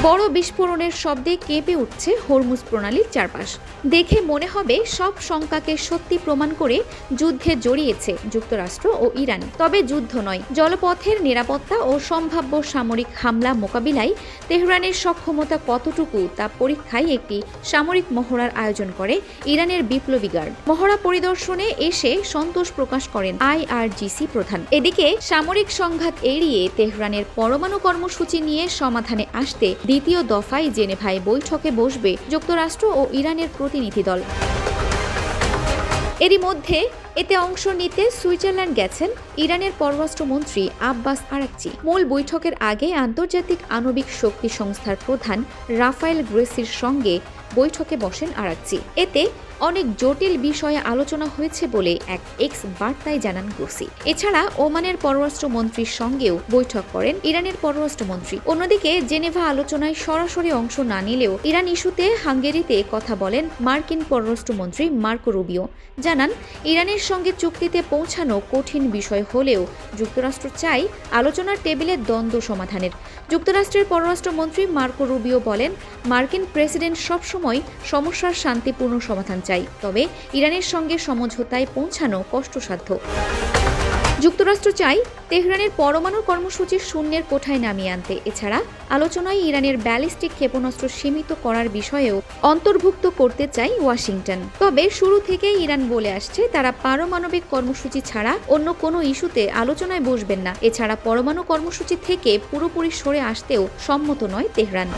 বড় বিস্ফোরণের শব্দে কেঁপে উঠছে হরমুজ প্রণালীর চারপাশ। দেখে মনে হবে সব শঙ্কাকে সত্যি প্রমাণ করে যুদ্ধে জড়িয়েছে যুক্তরাষ্ট্র ও ইরান। তবে যুদ্ধ নয়, জলপথের নিরাপত্তা ও সম্ভাব্য সামরিক হামলা মোকাবিলায় তেহরানের সক্ষমতা কতটুকু তা পরীক্ষায় একটি সামরিক মহড়ার আয়োজন করে ইরানের বিপ্লবী গার্ড। মহড়া পরিদর্শনে এসে সন্তোষ প্রকাশ করেন IRGC প্রধান। এদিকে সামরিক সংঘাত এড়িয়ে তেহরানের পরমাণু কর্মসূচি নিয়ে সমাধানে আসতে দ্বিতীয় দফায় জেনেভায় বৈঠকে বসবে যুক্তরাষ্ট্র ও ইরানের প্রতিনিধি দল। এরই মধ্যে এতে অংশ নিতে সুইজারল্যান্ড গেছেন ইরানের পররাষ্ট্রমন্ত্রী আব্বাস আরাকচি। মূল বৈঠকের আগে আন্তর্জাতিক আণবিক শক্তি সংস্থার প্রধান রাফায়েল গ্রোসির সঙ্গে বৈঠকে বসেন আরাকচি। এতে অনেক জটিল বিষয়ে আলোচনা হয়েছে বলে এক এক্স বার্তায় জানান গ্রোসি। এছাড়া ওমানের পররাষ্ট্রমন্ত্রীর সঙ্গেও বৈঠক করেন ইরানের পররাষ্ট্রমন্ত্রী। অন্যদিকে জেনেভা আলোচনায় সরাসরি অংশ না নিলেও ইরান ইস্যুতে হাঙ্গেরিতে কথা বলেন মার্কিন পররাষ্ট্রমন্ত্রী মার্কো রুবিও। জানান, ইরানের সঙ্গে চুক্তিতে পৌঁছানো কঠিন বিষয় হলেও যুক্তরাষ্ট্র চায় আলোচনার টেবিলে দ্বন্দ্ব সমাধানের। যুক্তরাষ্ট্রের পররাষ্ট্রমন্ত্রী মার্কো রুবিও বলেন, মার্কিন প্রেসিডেন্ট সবসময় সমস্যার শান্তিপূর্ণ সমাধান চাই, তবে ইরানের সঙ্গে সমঝোতায় পৌঁছানো কষ্টসাধ্য। যুক্তরাষ্ট্র চায় তেহরানের পরমাণু কর্মসূচি শূন্যের কোঠায় নামিয়ে আনতে। এছাড়া আলোচনায় ইরানের ব্যালিস্টিক ক্ষেপণাস্ত্র সীমিত করার বিষয়েও অন্তর্ভুক্ত করতে চায় ওয়াশিংটন। তবে শুরু থেকেই ইরান বলে আসছে তারা পারমাণবিক কর্মসূচি ছাড়া অন্য কোনো ইস্যুতে আলোচনায় বসবেন না। এছাড়া পরমাণু কর্মসূচি থেকে পুরোপুরি সরে আসতেও সম্মত নয় তেহরান।